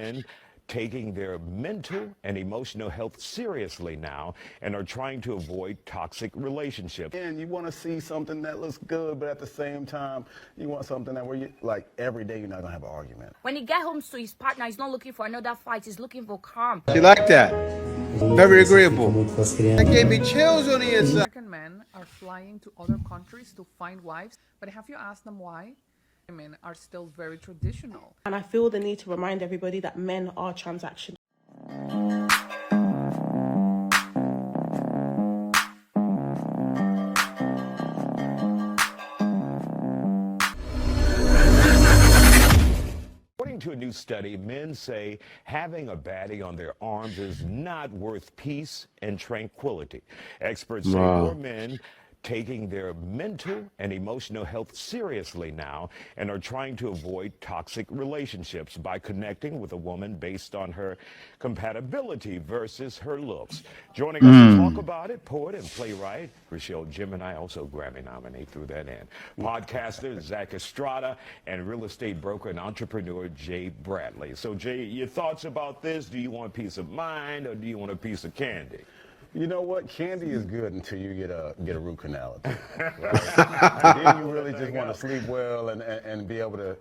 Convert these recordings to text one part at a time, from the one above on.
men taking their mental and emotional health seriously now and are trying to avoid toxic relationships. And you want to see something that looks good, but at the same time, you want something that where you, like, every day you're not going to have an argument. When he gets home to his partner, he's not looking for another fight, he's looking for calm. She liked that. Very agreeable. That gave me chills on the inside. American men are flying to other countries to find wives, but have you asked them why? Women are still very traditional. And I feel the need to remind everybody that men are transactional. According to a new study, men say having a baddie on their arms is not worth peace and tranquility. Experts say more men taking their mental and emotional health seriously now and are trying to avoid toxic relationships by connecting with a woman based on her compatibility versus her looks. Joining us to talk about it, poet and playwright Rochelle Gemini, also Grammy nominee, through that end, podcaster Zach Estrada, and real estate broker and entrepreneur Jay Bradley. So Jay, your thoughts about this? Do you want peace of mind or do you want a piece of candy? You know what? Candy is good until you get a root canal. Right? Then you really just want to sleep well and be able to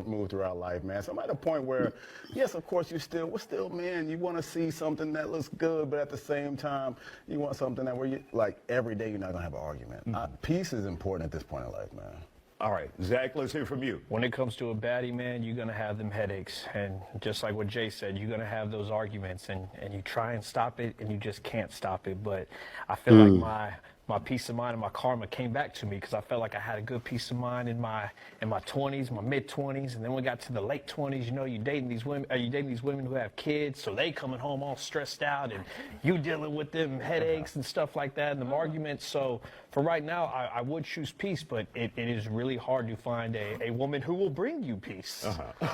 move throughout life, man. So I'm at a point where, yes, of course, we're still men. You want to see something that looks good, but at the same time, you want something that where you, like, every day you're not gonna have an argument. Peace is important at this point in life, man. All right, Zach, let's hear from you. When it comes to a baddie, man, you're going to have them headaches. And just like what Jay said, you're going to have those arguments. And you try and stop it, and you just can't stop it. But I feel like my peace of mind and my karma came back to me because I felt like I had a good peace of mind in my 20s, my mid-20s. And then we got to the late 20s, you know, you're dating these women who have kids, so they coming home all stressed out, and you dealing with them headaches and stuff like that, and them arguments. So for right now, I would choose peace, but it is really hard to find a woman who will bring you peace.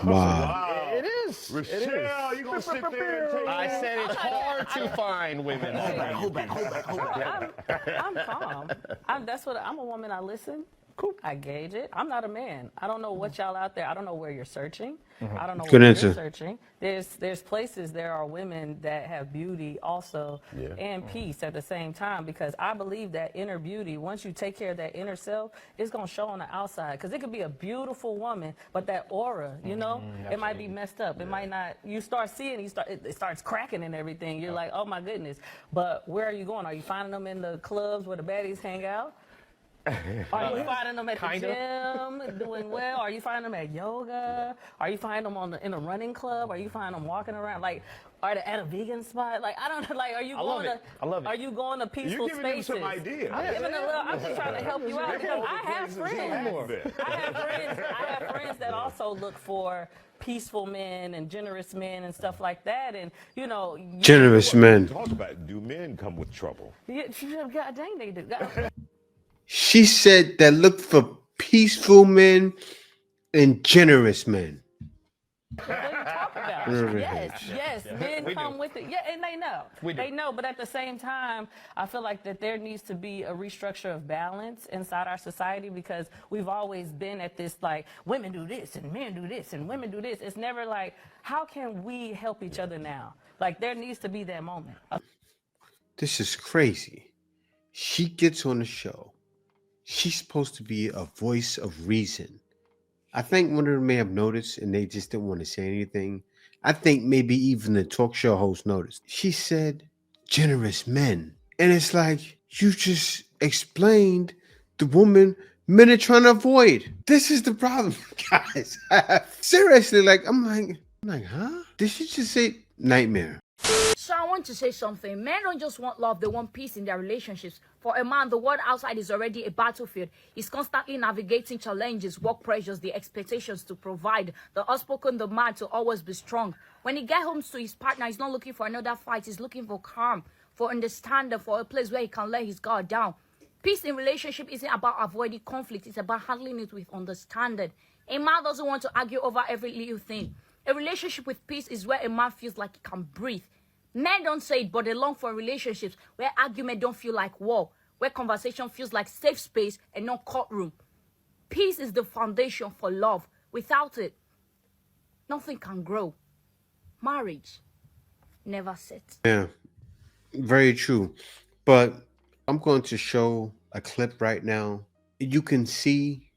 Wow. It is. Rochelle, you gonna sit there and take I said it's hard to find women. Hold back. I'm calm. I'm a woman. I listen. Cool. I gauge it. I'm not a man. I don't know what y'all out there. I don't know where you're searching. I don't know Good where answer. you're searching. There's places there are women that have beauty also and peace at the same time, because I believe that inner beauty, once you take care of that inner self, it's gonna show on the outside. Because it could be a beautiful woman, but that aura, you know, it might be messed up. It might not. You start seeing, it starts cracking and everything. You're like, oh my goodness. But where are you going? Are you finding them in the clubs where the baddies hang out? Are you finding them at the gym doing well? Are you finding them at yoga? Are you finding them in a running club? Are you finding them walking around? Like, are they at a vegan spot? Like, I don't know. Like, are you going to? I love it. Are you going to peaceful You're giving spaces? him some ideas. I'm just trying to help you out, because I have friends. I have friends that also look for peaceful men and generous men and stuff like that, and you know. Generous men. Talk about it. Do men come with trouble? Yeah, God dang, they do. She said that look for peaceful men and generous men. What are you talking about? Yes, men come with it. Yeah, and they know. They know, but at the same time, I feel like that there needs to be a restructure of balance inside our society, because we've always been at this, like, women do this and men do this and women do this. It's never like, how can we help each other now? Like, there needs to be that moment. This is crazy. She gets on the show. She's supposed to be a voice of reason. I think one of them may have noticed and they just didn't want to say anything. I think maybe even the talk show host noticed. She said, generous men. And it's like, you just explained the woman men are trying to avoid. This is the problem, guys. Seriously, like, I'm like, huh? Did she just say nightmare? So I want to say something. Men don't just want love, they want peace in their relationships. For a man, the world outside is already a battlefield. He's constantly navigating challenges, work pressures, the expectations to provide, the outspoken demand to always be strong. When he gets home to his partner, he's not looking for another fight. He's looking for calm, for understanding, for a place where he can let his guard down. Peace in relationship isn't about avoiding conflict. It's about handling it with understanding. A man doesn't want to argue over every little thing. A relationship with peace is where a man feels like he can breathe. Men don't say it, but they long for relationships where argument don't feel like war, where conversation feels like safe space and not courtroom. Peace is the foundation for love. Without it, nothing can grow. marriage never set. Yeah, very true. But I'm going to show a clip right now. You can see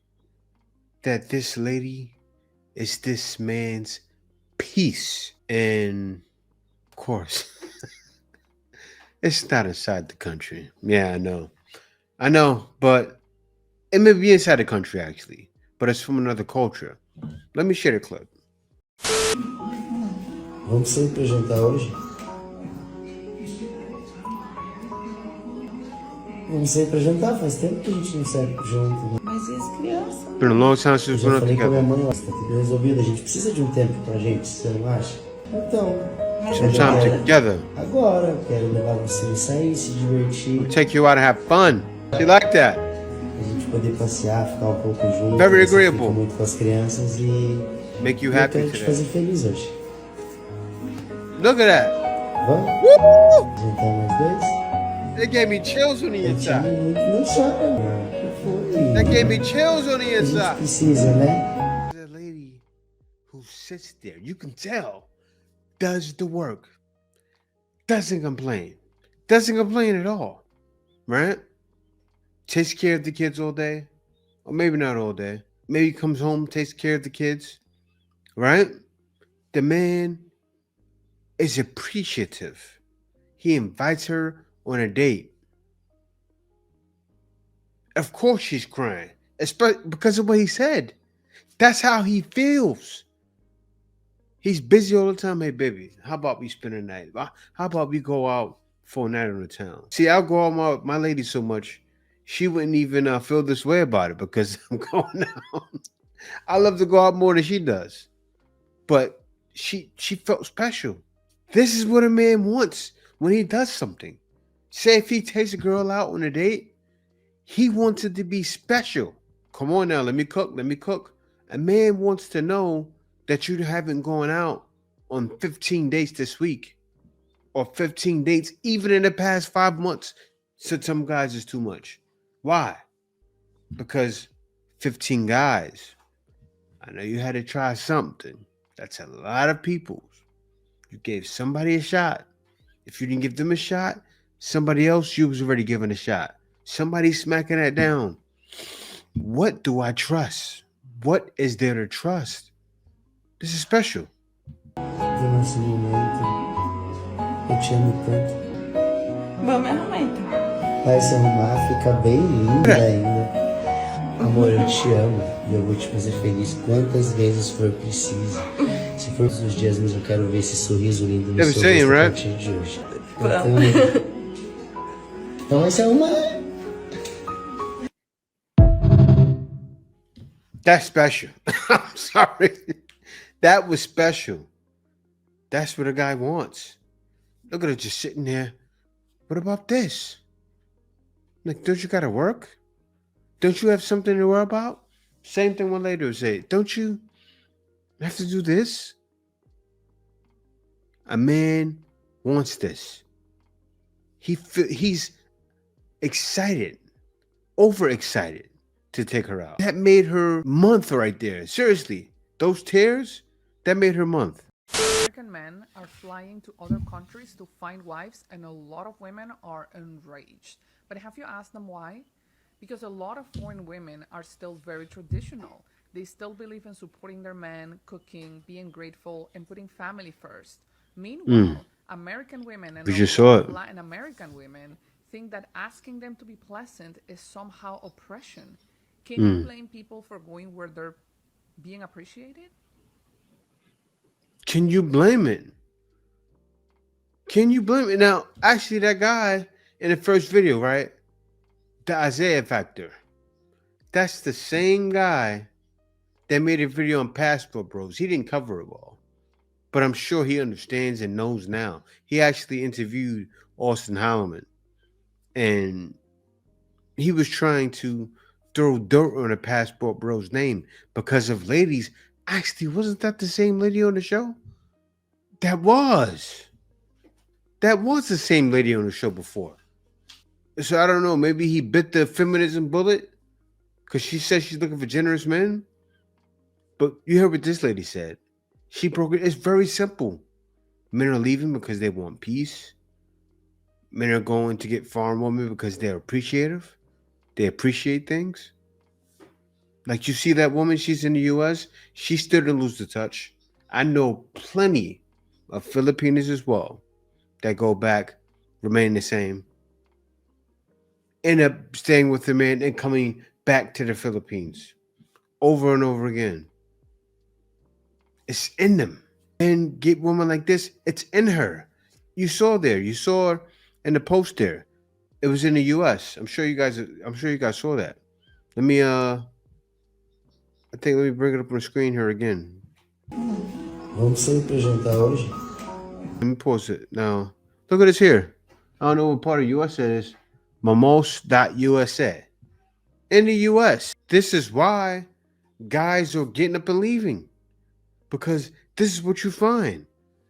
that this lady is this man's peace. And of course, it's not inside the country. Yeah, I know. I know, but it may be inside the country actually, but it's from another culture. Let me share the clip. Vamos sair pra jantar hoje? Vamos sair pra jantar? Faz tempo que a gente não sai junto. Mas e as crianças? Been a long time since Eu we're já not falei com a minha together. mãe, ó, tá tudo resolvido. A gente precisa de um tempo pra gente, você não acha? Então, Some eu time quero- together. agora eu quero levar você a sair, se divertir, Take you out and have fun. She like that. a gente poder passear, ficar um pouco junto. Very você agreeable. fica muito com as crianças e Make you eu happy quero te today. fazer feliz hoje. Look at that. Vamos? Woo! Jantar nós dois? That gave me chills on the Eu te inside. amo, não chora, mano. Que foi? That gave me chills on the A gente inside. precisa, né? The lady who sits there, you can tell, does the work, doesn't complain at all, right? Takes care of the kids all day, or maybe not all day. Maybe comes home, takes care of the kids, right? The man is appreciative. He invites her on a date. Of course she's crying, especially because of what he said. That's how he feels. He's busy all the time. Hey, baby, how about we spend a night? How about we go out for a night on the town? See, I'll go out with my lady so much, she wouldn't even feel this way about it because I'm going out. I love to go out more than she does. But she felt special. This is what a man wants when he does something. Say if he takes a girl out on a date, he wants it to be special. Come on now, let me cook. A man wants to know that you haven't gone out on 15 dates this week or 15 dates even in the past 5 months. So some guys is too much. Why? Because 15 guys. I know you had to try something. That's a lot of people. You gave somebody a shot. If you didn't give them a shot, somebody else you was already given a shot. Somebody smacking that down. What do I trust? What is there to trust? This is special. Do nosso momento. Eu te amo tanto. Vamos arrumar então. Vai se arrumar, fica bem linda ainda. Amor, eu te amo e eu vou te fazer feliz quantas vezes for preciso. Se for todos os dias, mas eu quero ver esse sorriso lindo no Never seu saying, rosto a right? partir de hoje. Vamos. Então vai se arrumar. That's special. I'm sorry. That was special. That's what a guy wants. Look at her just sitting there. What about this? Like, don't you gotta work? Don't you have something to worry about? Same thing one lady would say. Don't you have to do this? A man wants this. He's excited, overexcited to take her out. That made her month right there. Seriously, those tears, that made her month. American men are flying to other countries to find wives, and a lot of women are enraged. But have you asked them why? Because a lot of foreign women are still very traditional. They still believe in supporting their men, cooking, being grateful, and putting family first. Meanwhile, American women and We a just lot saw of it. Latin American women think that asking them to be pleasant is somehow oppression. Can you blame people for going where they're being appreciated? Can you blame it? Can you blame it? Now, actually, that guy in the first video, right? The Isaiah Factor. That's the same guy that made a video on Passport Bros. He didn't cover it all, but I'm sure he understands and knows now. He actually interviewed Austin Holloman, and he was trying to throw dirt on the Passport Bros name because of ladies. Actually, wasn't that the same lady on the show? That was the same lady on the show before. So I don't know. Maybe he bit the feminism bullet because she said she's looking for generous men. But you heard what this lady said. She broke it. It's very simple. Men are leaving because they want peace. Men are going to get foreign women because they're appreciative. They appreciate things. Like you see that woman, she's in the U.S. She still didn't lose the touch. I know plenty of Filipinos as well that go back, remain the same, end up staying with the man and coming back to the Philippines over and over again. It's in them. And get women like this, it's in her. You saw in the post there. It was in the US. I'm sure you guys saw that. Let me bring it up on the screen here again. Vamos sair pra jantar hoje? Let me pause it now. Look at this here. I don't know what part of US it is. Mamos.usa. In the US. This is why guys are getting up and leaving. Because this is what you find.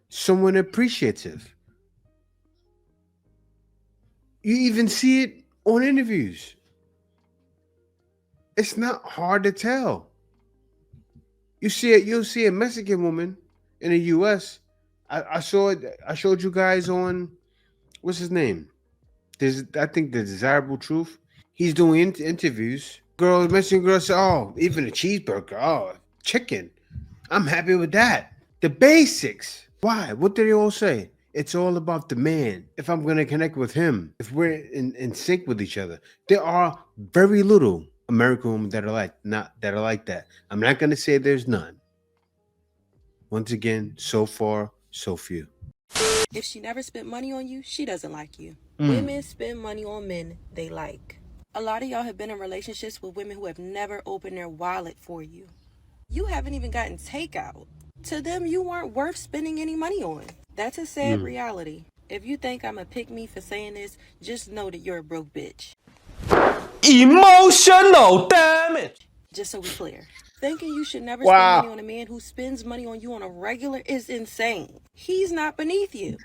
Someone appreciative. You even see it on interviews. It's not hard to tell. You'll see a Mexican woman in the US. I saw it. I showed you guys on, what's his name? I think the Desirable Truth. He's doing interviews. Mexican girl said, oh, even a cheeseburger. Oh, chicken. I'm happy with that. The basics. Why? What do they all say? It's all about the man. If I'm going to connect with him, if we're in sync with each other, there are very little American women that are like that. I'm not going to say there's none. Once again, so far, so few. If she never spent money on you, she doesn't like you. Women spend money on men they like. A lot of y'all have been in relationships with women who have never opened their wallet for you. You haven't even gotten takeout. To them, you weren't worth spending any money on. That's a sad reality. If you think I'm a pick-me for saying this, just know that you're a broke bitch. Emotional damage. Just so we're clear. Thinking you should never spend money on a man who spends money on you on a regular is insane. He's not beneath you.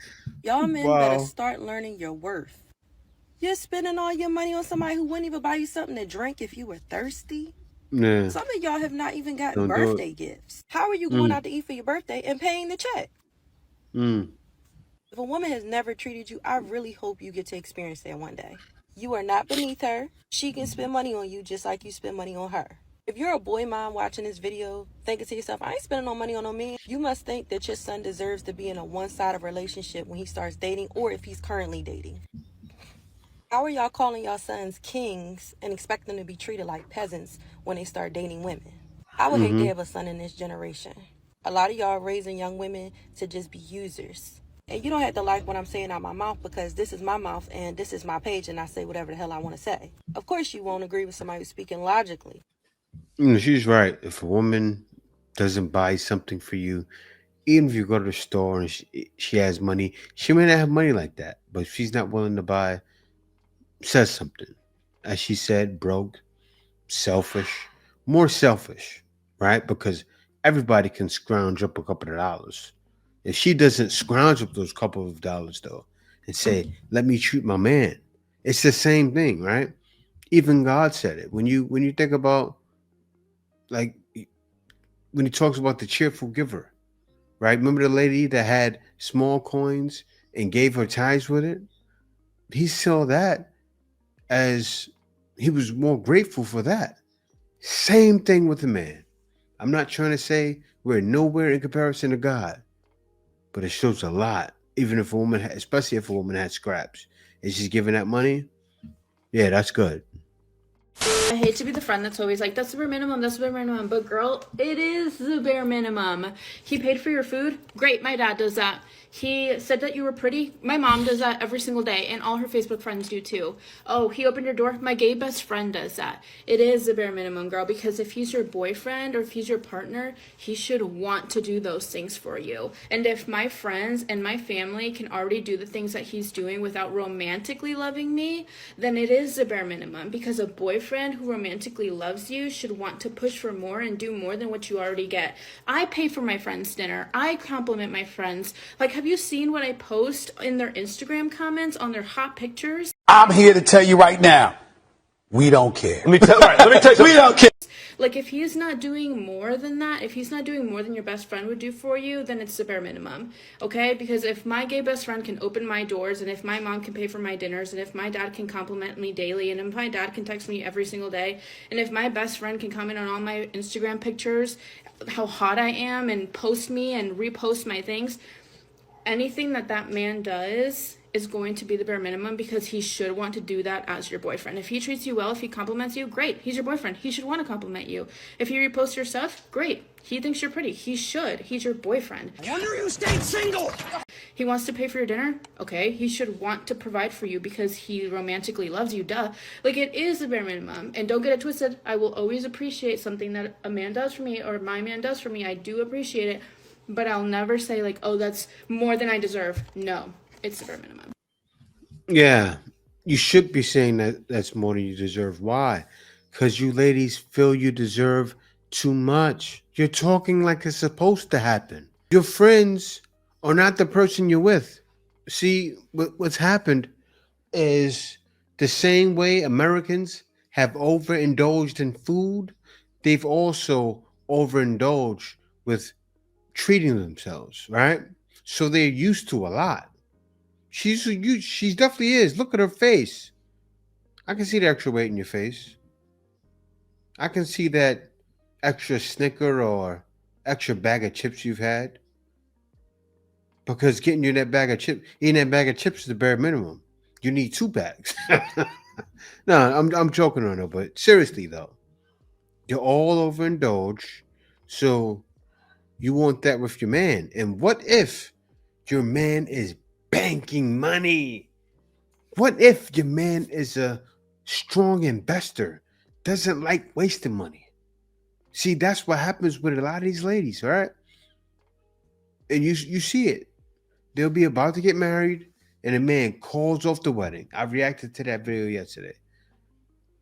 Y'all men better start learning your worth. You're spending all your money on somebody who wouldn't even buy you something to drink if you were thirsty. Yeah. Some of y'all have not even gotten birthday gifts. How are you going out to eat for your birthday and paying the check? If a woman has never treated you, I really hope you get to experience that one day. You are not beneath her. She can spend money on you just like you spend money on her. If you're a boy mom watching this video, thinking to yourself, I ain't spending no money on no man, you must think that your son deserves to be in a one-sided relationship when he starts dating or if he's currently dating. How are y'all calling y'all sons kings and expect them to be treated like peasants when they start dating women? I would hate to have a son in this generation. A lot of y'all are raising young women to just be users. And you don't have to like what I'm saying out my mouth because this is my mouth and this is my page and I say whatever the hell I want to say. Of course you won't agree with somebody who's speaking logically. She's right. If a woman doesn't buy something for you, even if you go to the store and she has money, she may not have money like that. But if she's not willing to buy, says something. As she said, broke, selfish, more selfish, right? Because everybody can scrounge up a couple of dollars. If she doesn't scrounge up those couple of dollars, though, and say, let me treat my man, it's the same thing, right? Even God said it. When you think about, like, when he talks about the cheerful giver, right? Remember the lady that had small coins and gave her tithes with it? He saw that as he was more grateful for that. Same thing with the man. I'm not trying to say we're nowhere in comparison to God, but it shows a lot. Even if a woman, especially if a woman had scraps, and she's giving that money, yeah, that's good. I hate to be the friend that's always like, that's the bare minimum, that's the bare minimum. But girl, it is the bare minimum. He paid for your food? Great, my dad does that. He said that you were pretty? My mom does that every single day, and all her Facebook friends do too. Oh, he opened your door? My gay best friend does that. It is the bare minimum, girl, because if he's your boyfriend or if he's your partner, he should want to do those things for you. And if my friends and my family can already do the things that he's doing without romantically loving me, then it is the bare minimum, because a boyfriend who romantically loves you should want to push for more and do more than what you already get. I pay for my friends' dinner. I compliment my friends. Like, have you seen what I post in their Instagram comments on their hot pictures? I'm here to tell you right now, we don't care. Let me tell you, we don't care. Like, if he's not doing more than that, if he's not doing more than your best friend would do for you, then it's the bare minimum, okay? Because if my gay best friend can open my doors, and if my mom can pay for my dinners, and if my dad can compliment me daily, and if my dad can text me every single day, and if my best friend can comment on all my Instagram pictures, how hot I am, and post me and repost my things, anything that man does is going to be the bare minimum, because he should want to do that as your boyfriend. If he treats you well, if he compliments you, great. He's your boyfriend. He should want to compliment you. If he reposts your stuff, great. He thinks you're pretty. He should. He's your boyfriend. I wonder you stayed single. He wants to pay for your dinner. Okay. He should want to provide for you because he romantically loves you. Duh. Like, it is the bare minimum. And don't get it twisted. I will always appreciate something that a man does for me, or my man does for me. I do appreciate it. But I'll never say, like, oh, that's more than I deserve. No. It's the bare minimum. Yeah, you should be saying that that's more than you deserve. Why? Because you ladies feel you deserve too much. You're talking like it's supposed to happen. Your friends are not the person you're with. See, what's happened is the same way Americans have overindulged in food, they've also overindulged with treating themselves, right? So they're used to a lot. She definitely is. Look at her face. I can see the extra weight in your face. I can see that extra Snicker or extra bag of chips you've had. Because getting you that bag of chips, eating that bag of chips is the bare minimum. You need 2 bags. No, I'm joking on her, but seriously though, you're all overindulged, so you want that with your man. And what if your man is banking money? What if your man is a strong investor, doesn't like wasting money? See, that's what happens with a lot of these ladies, all right? And you see it. They'll be about to get married, and a man calls off the wedding. I reacted to that video yesterday.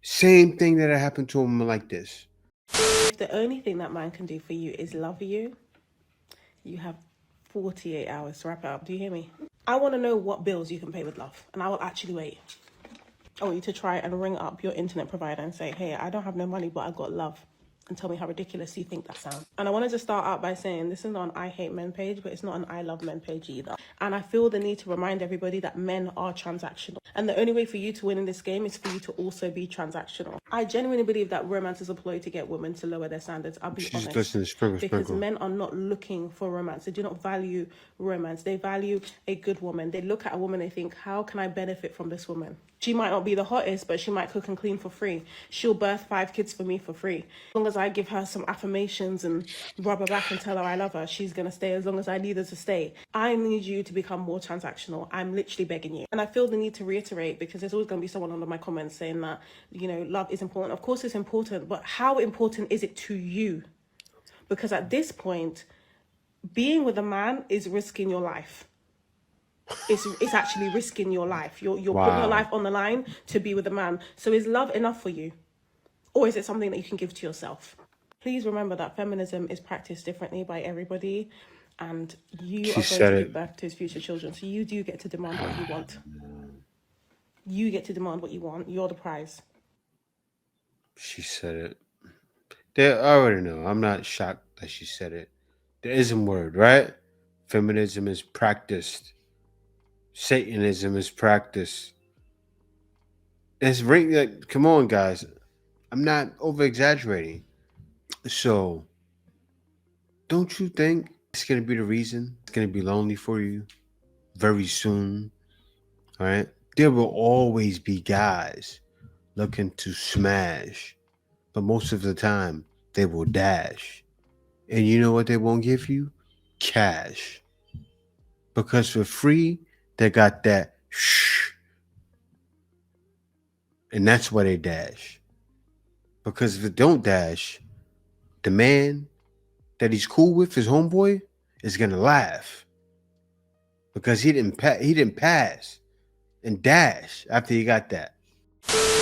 Same thing that happened to a woman like this. If the only thing that man can do for you is love you, you have 48 hours to wrap it up. Do you hear me? I want to know what bills you can pay with love, and I will actually wait. I want you to try and ring up your internet provider and say, hey, I don't have no money, but I got love. And tell me how ridiculous you think that sounds. And I wanted to start out by saying this is not an I Hate Men page, but it's not an I Love Men page either. And I feel the need to remind everybody that men are transactional. And the only way for you to win in this game is for you to also be transactional. I genuinely believe that romance is a ploy to get women to lower their standards. I'll be honest. Listen to Sprinkle. Because men are not looking for romance. They do not value romance. They value a good woman. They look at a woman, they think, how can I benefit from this woman? She might not be the hottest, but she might cook and clean for free. She'll birth 5 kids for me for free. As long as I give her some affirmations and rub her back and tell her I love her, she's going to stay as long as I need her to stay. I need you to become more transactional. I'm literally begging you. And I feel the need to reiterate, because there's always going to be someone under my comments saying that, you know, love is important. Of course it's important, but how important is it to you? Because at this point, being with a man is risking your life. It's actually risking your life. You're putting your life on the line to be with a man. So is love enough for you? Or is it something that you can give to yourself? Please remember that feminism is practiced differently by everybody, and you are going to give birth to his future children. So you do get to demand what you want. You get to demand what you want. You're the prize. She said it. I already know. I'm not shocked that she said it. The ism word, right? Feminism is practiced. Satanism is practiced. It's like, come on, guys. I'm not over exaggerating. So, don't you think it's going to be the reason it's going to be lonely for you very soon? All right. There will always be guys looking to smash, but most of the time they will dash. And you know what they won't give you? Cash. Because for free, they got that shh. And that's why they dash. Because if they don't dash, the man that he's cool with, his homeboy, is gonna laugh. Because he didn't pass and dash after he got that.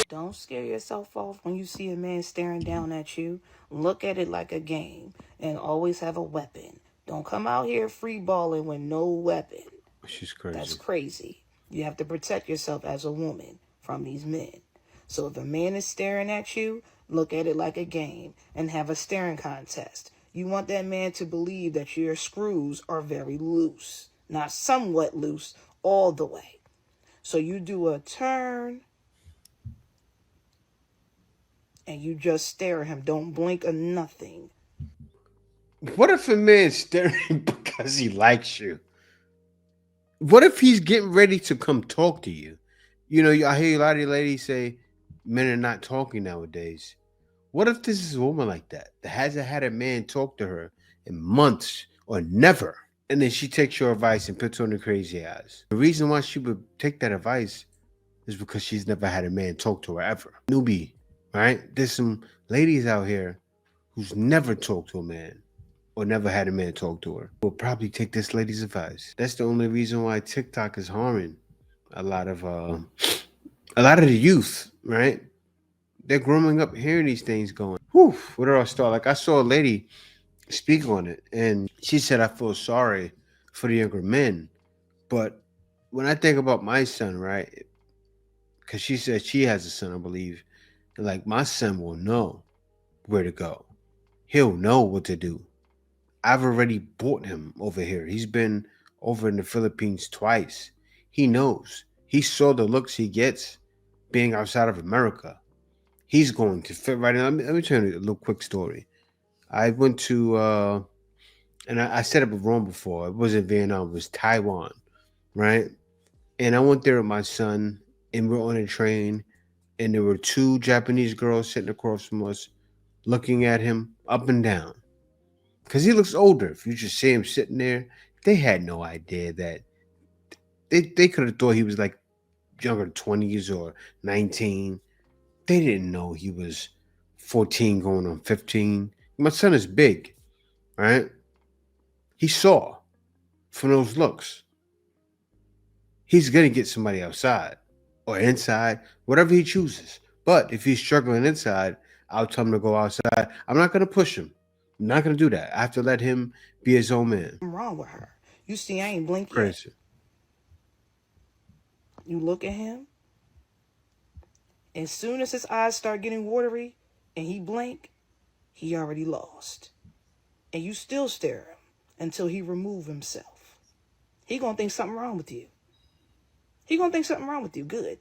Don't scare yourself off when you see a man staring down at you. Look at it like a game and always have a weapon. Don't come out here free balling with no weapon. She's crazy. That's crazy. You have to protect yourself as a woman from these men. So if a man is staring at you, look at it like a game, and have a staring contest. You want that man to believe that your screws are very loose, not somewhat loose, all the way. So you do a turn, and you just stare at him. Don't blink or nothing. What if a man's staring because he likes you? What if he's getting ready to come talk to you? You know, I hear a lot of ladies say men are not talking nowadays. What if this is a woman like that hasn't had a man talk to her in months or never? And then she takes your advice and puts on the crazy eyes. The reason why she would take that advice is because she's never had a man talk to her ever. Newbie, right? There's some ladies out here who's never talked to a man or never had a man talk to her will probably take this lady's advice. That's the only reason why TikTok is harming a lot of the youth, right? They're growing up hearing these things going, whew, where do I start? Like, I saw a lady speak on it, and she said, I feel sorry for the younger men. But when I think about my son, right, because she said she has a son, I believe, and like, my son will know where to go. He'll know what to do. I've already brought him over here. He's been over in the Philippines twice. He knows. He saw the looks he gets being outside of America. He's going to fit right in. Let me tell you a little quick story. I went to, and I said it wrong before. It wasn't Vietnam. It was Taiwan, right? And I went there with my son, and we're on a train, and there were two Japanese girls sitting across from us looking at him up and down. Because he looks older. If you just see him sitting there, they had no idea that they could have thought he was like younger, 20s or 19. They didn't know he was 14 going on 15. My son is big, right? He saw from those looks. He's going to get somebody outside or inside, whatever he chooses. But if he's struggling inside, I'll tell him to go outside. I'm not going to push him. I'm not going to do that. I have to let him be his own man. What's wrong with her? You see, I ain't blinking. Crazy. You look at him. As soon as his eyes start getting watery and he blink, he already lost. And you still stare at him until he remove himself. He gonna think something wrong with you. He gonna think something wrong with you. Good.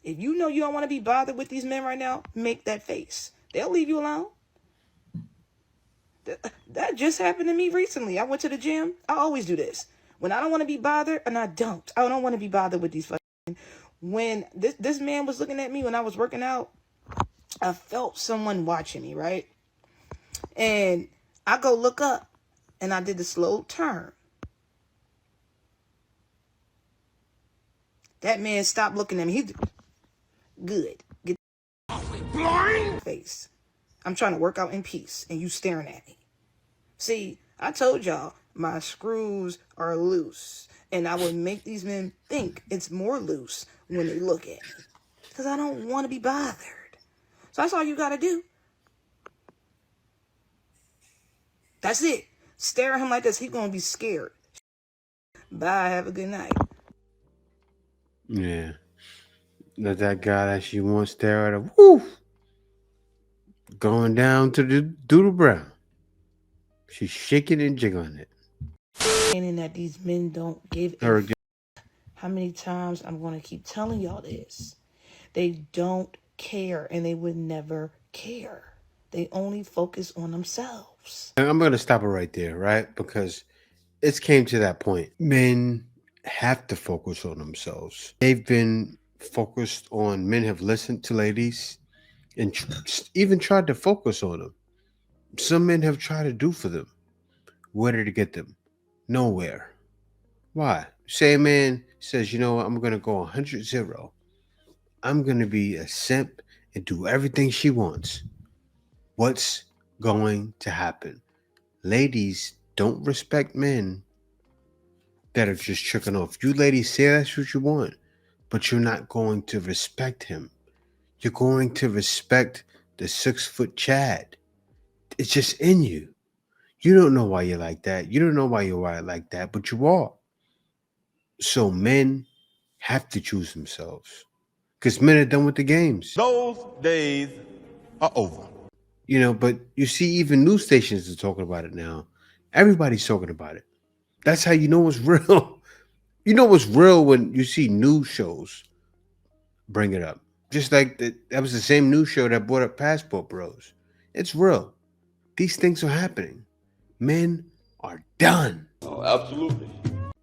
If you know you don't want to be bothered with these men right now, make that face. They'll leave you alone. That just happened to me recently. I went to the gym. I always do this. When I don't want to be bothered, and I don't want to be bothered with these fucking. When this man was looking at me when I was working out, I felt someone watching me, right? And I go look up, and I did the slow turn. That man stopped looking at me. He good. Get blind face. I'm trying to work out in peace, and you staring at me. See, I told y'all my screws are loose, and I would make these men think it's more loose when they look at me, because I don't want to be bothered. So that's all you got to do. That's it. Stare at him like this. He's going to be scared. Bye. Have a good night. Yeah. Let that guy that she wants stare at her. Woo! Going down to the doodle brown. She's shaking and jiggling it. And that these men don't give how many times I'm going to keep telling y'all this? They don't care, and they would never care. They only focus on themselves. And I'm going to stop it right there, right? Because it's came to that point. Men have to focus on themselves. They've been focused on, men have listened to ladies and even tried to focus on them. Some men have tried to do for them. Where did it get them? Nowhere. Why? Say a man says, you know what, I'm going to go 100-0. I'm going to be a simp and do everything she wants. What's going to happen? Ladies don't respect men that are just tricking off. You ladies say that's what you want, but you're not going to respect him. You're going to respect the 6-foot Chad. It's just in you. You don't know why you're like that. You don't know why you're wired like that, but you are. So men have to choose themselves because men are done with the games. Those days are over. You know, but you see even news stations are talking about it now. Everybody's talking about it. That's how you know it's real. You know what's real when you see news shows bring it up. Just like that was the same news show that brought up Passport Bros. It's real. These things are happening. Men are done. Oh, absolutely.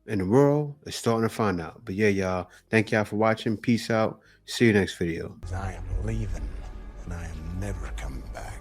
And the world is starting to find out. But yeah, y'all, thank y'all for watching. Peace out. See you next video. I am leaving, and I am never coming back.